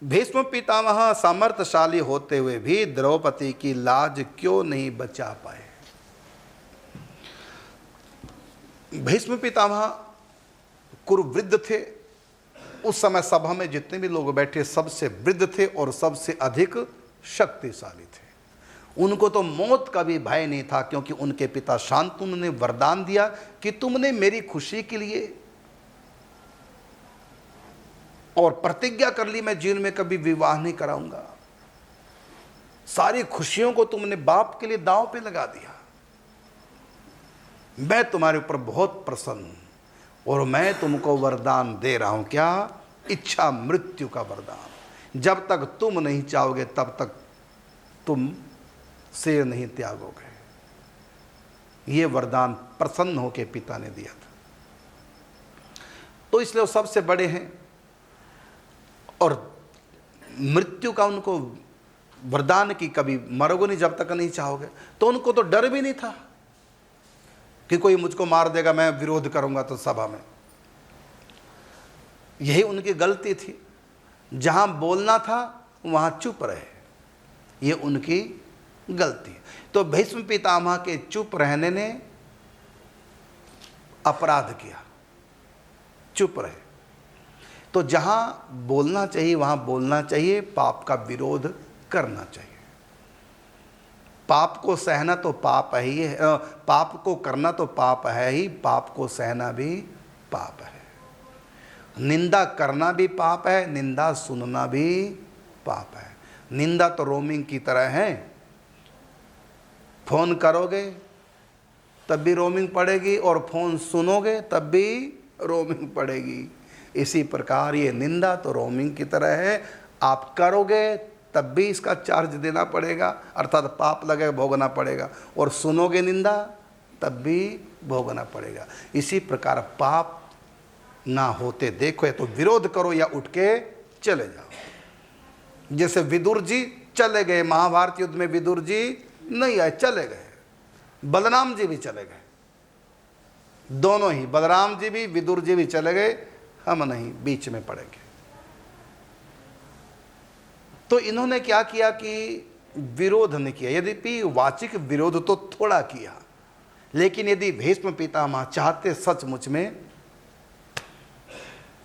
भीष्म पितामह सामर्थ्यशाली होते हुए भी द्रौपदी की लाज क्यों नहीं बचा पाए। भीष्म पितामह कुरुवृद्ध थे। उस समय सभा में जितने भी लोग बैठे सबसे वृद्ध थे और सबसे अधिक शक्तिशाली थे। उनको तो मौत का भी भय नहीं था, क्योंकि उनके पिता शांतनु ने वरदान दिया कि तुमने मेरी खुशी के लिए और प्रतिज्ञा कर ली मैं जीवन में कभी विवाह नहीं कराऊंगा। सारी खुशियों को तुमने बाप के लिए दांव पे लगा दिया। मैं तुम्हारे ऊपर बहुत प्रसन्न हूं और मैं तुमको वरदान दे रहा हूं। क्या? इच्छा मृत्यु का वरदान। जब तक तुम नहीं चाहोगे तब तक तुम सिर नहीं त्यागोगे। यह वरदान प्रसन्न होकर पिता ने दिया था। तो इसलिए वो सबसे बड़े हैं और मृत्यु का उनको वरदान की कभी मरोगे नहीं जब तक नहीं चाहोगे। तो उनको तो डर भी नहीं था कि कोई मुझको मार देगा, मैं विरोध करूंगा तो सभा में। यही उनकी गलती थी। जहां बोलना था वहां चुप रहे, ये उनकी गलती। तो भीष्म पितामह के चुप रहने ने अपराध किया, चुप रहे। तो जहां बोलना चाहिए वहां बोलना चाहिए, पाप का विरोध करना चाहिए। पाप को सहना तो पाप ही है, पाप को करना तो पाप है ही, पाप को सहना भी पाप है। निंदा करना भी पाप है, निंदा सुनना भी पाप है। निंदा तो रोमिंग की तरह है। फोन करोगे तब भी रोमिंग पड़ेगी और फोन सुनोगे तब भी रोमिंग पड़ेगी। इसी प्रकार ये निंदा तो रोमिंग की तरह है। आप करोगे तब भी इसका चार्ज देना पड़ेगा, अर्थात पाप लगेगा, भोगना पड़ेगा। और सुनोगे निंदा तब भी भोगना पड़ेगा। इसी प्रकार पाप ना होते देखो तो विरोध करो या उठ के चले जाओ। जैसे विदुर जी चले गए महाभारत युद्ध में, विदुर जी नहीं आए, चले गए। बलराम जी भी चले गए, दोनों ही, बलराम जी भी विदुर जी भी चले गए। हम नहीं, बीच में पड़ेंगे। तो इन्होंने क्या किया कि विरोध नहीं किया। यद्यपि वाचिक विरोध तो थोड़ा किया, लेकिन यदि भीष्म पितामह चाहते सचमुच में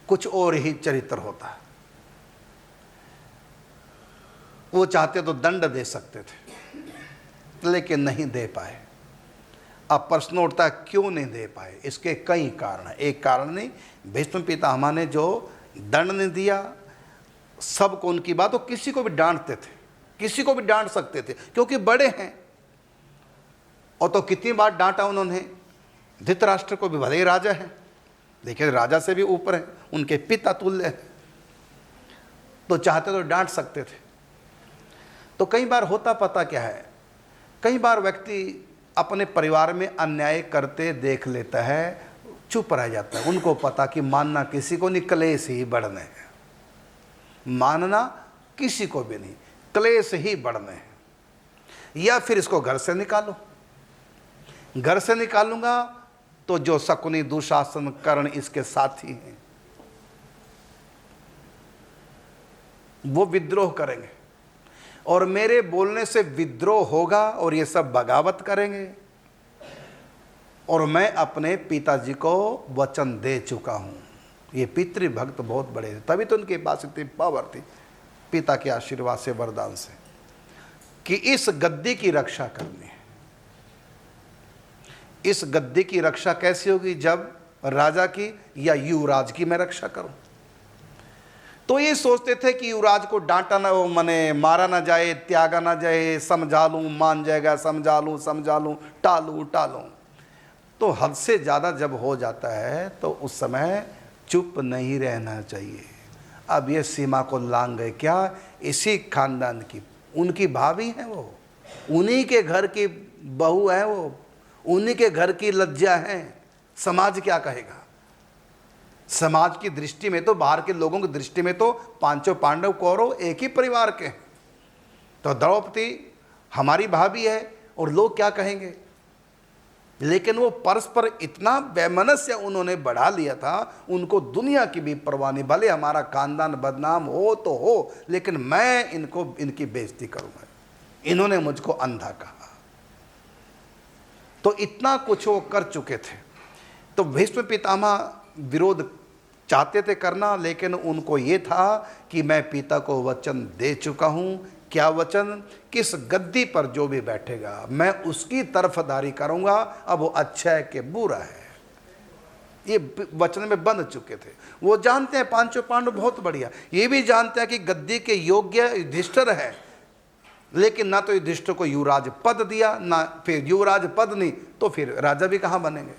कुछ और ही चरित्र होता, वो चाहते तो दंड दे सकते थे, लेकिन नहीं दे पाए। अब प्रश्न उठता है क्यों नहीं दे पाए। इसके कई कारण हैं। एक कारण नहीं, भीष्म पितामह ने जो दंड नहीं दिया सबको, उनकी बात तो किसी को भी डांटते थे, किसी को भी डांट सकते थे क्योंकि बड़े हैं। और तो कितनी बार डांटा उन्होंने। धृतराष्ट्र को भी, भले ही राजा है, देखिए राजा से भी ऊपर है, उनके पिता तुल्य है, तो चाहते तो डांट सकते थे। तो कई बार होता पता क्या है, कई बार व्यक्ति अपने परिवार में अन्याय करते देख लेता है, चुप रह जाता है। उनको पता कि मानना किसी को नहीं, क्लेश ही बढ़ने हैं। मानना किसी को भी नहीं, क्लेश ही बढ़ने हैं। या फिर इसको घर से निकालो। घर से निकालूंगा तो जो शकुनी, दुशासन, कर्ण इसके साथी हैं वो विद्रोह करेंगे और मेरे बोलने से विद्रोह होगा और ये सब बगावत करेंगे। और मैं अपने पिताजी को वचन दे चुका हूं। ये पितृभक्त बहुत बड़े थे, तभी तो उनके पास इतनी पावर थी पिता के आशीर्वाद से, वरदान से, कि इस गद्दी की रक्षा करनी है। इस गद्दी की रक्षा कैसी होगी? जब राजा की या युवराज की मैं रक्षा करूं। तो ये सोचते थे कि युवराज को डांटा ना, मने मारा ना जाए, त्यागा ना जाए, समझा लूं मान जाएगा, समझा लूं टालूं। तो हद से ज़्यादा जब हो जाता है तो उस समय चुप नहीं रहना चाहिए। अब ये सीमा को लांग गए। क्या? इसी खानदान की, उनकी भाभी है वो, उन्हीं के घर की बहू है वो, उन्हीं के घर की लज्जा है। समाज क्या कहेगा? समाज की दृष्टि में तो, बाहर के लोगों की दृष्टि में तो पांचों पांडव कौरव एक ही परिवार के हैं। तो द्रौपदी हमारी भाभी है और लोग क्या कहेंगे? लेकिन वो परस्पर इतना वैमनस्य उन्होंने बढ़ा लिया था, उनको दुनिया की भी परवाह नहीं, भले हमारा खानदान बदनाम हो तो हो, लेकिन मैं इनकी बेइज्जती करूंगा। इन्होंने मुझको अंधा कहा। तो इतना कुछ वो कर चुके थे। तो भीष्म पितामह विरोध चाहते थे करना, लेकिन उनको ये था कि मैं पिता को वचन दे चुका हूं। क्या वचन? किस गद्दी पर जो भी बैठेगा मैं उसकी तरफदारी करूंगा, अब वो अच्छा है कि बुरा है, ये वचन में बंध चुके थे। वो जानते हैं पांचों पांडव बहुत बढ़िया, ये भी जानते हैं कि गद्दी के योग्य युधिष्ठिर है, लेकिन ना तो युधिष्ठिर को युवराज पद दिया, ना फिर युवराज पद नहीं तो फिर राजा भी कहाँ बनेंगे।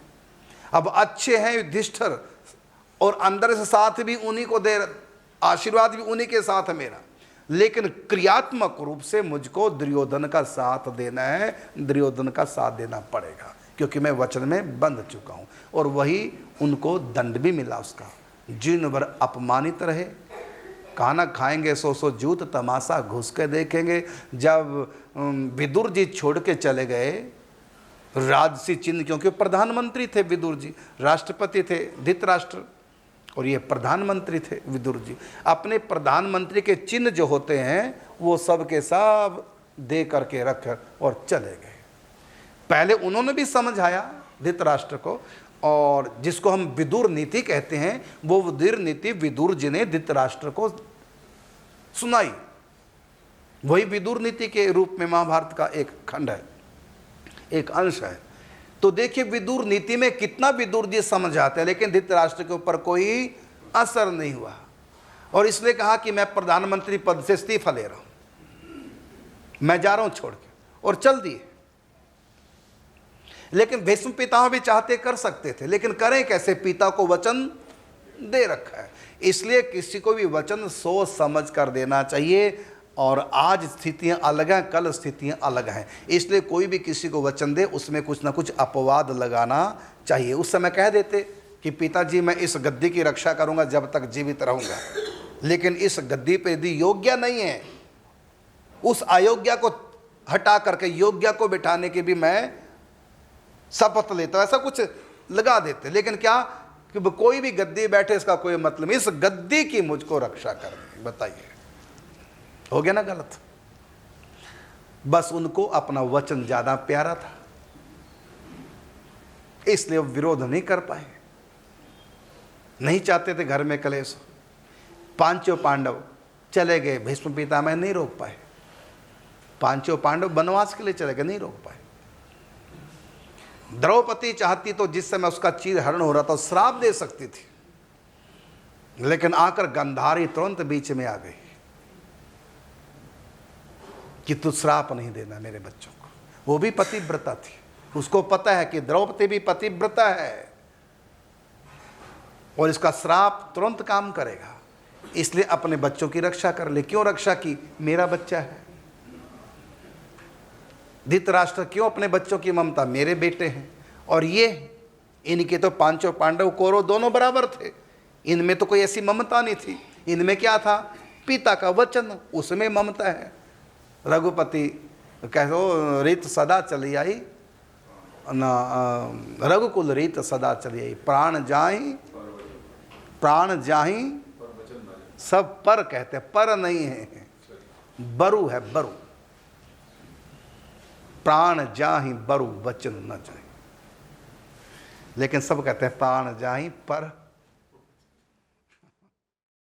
अब अच्छे हैं युधिष्ठिर और अंदर से साथ भी उन्हीं को दे, आशीर्वाद भी उन्हीं के साथ है मेरा, लेकिन क्रियात्मक रूप से मुझको दुर्योधन का साथ देना है, दुर्योधन का साथ देना पड़ेगा, क्योंकि मैं वचन में बंध चुका हूँ। और वही उनको दंड भी मिला उसका। जीवन भर अपमानित रहे, खाना खाएंगे सो सो जूत, तमाशा घुस के देखेंगे। जब विदुर जी छोड़ के चले गए राजसी चिन्ह, क्योंकि प्रधानमंत्री थे विदुर जी, राष्ट्रपति थे धृतराष्ट्र और ये प्रधानमंत्री थे विदुर जी, अपने प्रधानमंत्री के चिन्ह जो होते हैं वो सब के सब दे करके रख और चले गए। पहले उन्होंने भी समझाया धृतराष्ट्र को, और जिसको हम विदुर नीति कहते हैं, वो विदुर नीति विदुर जी ने धृतराष्ट्र को सुनाई। वही विदुर नीति के रूप में महाभारत का एक खंड है, एक अंश है। तो देखिए विदुर नीति में कितना विदुर जी समझाते हैं, लेकिन धृतराष्ट्र के ऊपर कोई असर नहीं हुआ, और इसने कहा कि मैं प्रधानमंत्री पद से इस्तीफा ले रहा हूं, मैं जा रहा हूं छोड़ के, और चल दिए। लेकिन भीष्म पितामह भी चाहते कर सकते थे, लेकिन करें कैसे, पिता को वचन दे रखा है। इसलिए किसी को भी वचन सोच समझ कर देना चाहिए। और आज स्थितियां अलग हैं, कल स्थितियां अलग हैं, इसलिए कोई भी किसी को वचन दे उसमें कुछ ना कुछ अपवाद लगाना चाहिए। उस समय कह देते कि पिताजी मैं इस गद्दी की रक्षा करूंगा जब तक जीवित रहूंगा, लेकिन इस गद्दी पे यदि योग्य नहीं है, उस अयोग्य को हटा करके योग्य को बिठाने की भी मैं शपथ लेता हूं, ऐसा कुछ लगा देते। लेकिन क्या कि कोई भी गद्दी बैठे इसका कोई मतलब, इस गद्दी की मुझको रक्षा करनी। बताइए, हो गया ना गलत? बस उनको अपना वचन ज्यादा प्यारा था, इसलिए विरोध नहीं कर पाए, नहीं चाहते थे घर में कलेश। पांचों पांडव चले गए, भीष्म पितामह नहीं रोक पाए। पांचों पांडव वनवास के लिए चले गए, नहीं रोक पाए। द्रौपदी चाहती तो जिस समय उसका चीर हरण हो रहा था श्राप दे सकती थी, लेकिन आकर गंधारी तुरंत बीच में आ गई कि तू श्राप नहीं देना मेरे बच्चों को। वो भी पतिव्रता थी, उसको पता है कि द्रौपदी भी पतिव्रता है और इसका श्राप तुरंत काम करेगा, इसलिए अपने बच्चों की रक्षा कर ले। क्यों रक्षा की? मेरा बच्चा है। धृतराष्ट्र क्यों अपने बच्चों की ममता? मेरे बेटे हैं। और ये इनके तो पांचों पांडव कौरव दोनों बराबर थे, इनमें तो कोई ऐसी ममता नहीं थी। इनमें क्या था? पिता का वचन, उसमें ममता है। रघुपति कहो रीत सदा चली आई ना, रघुकुल रीत सदा चली आई, प्राण जाही सब पर कहते हैं, पर नहीं है, बरु है, बरु। प्राण जाही बरु वचन न जाए, लेकिन सब कहते हैं प्राण जाही पर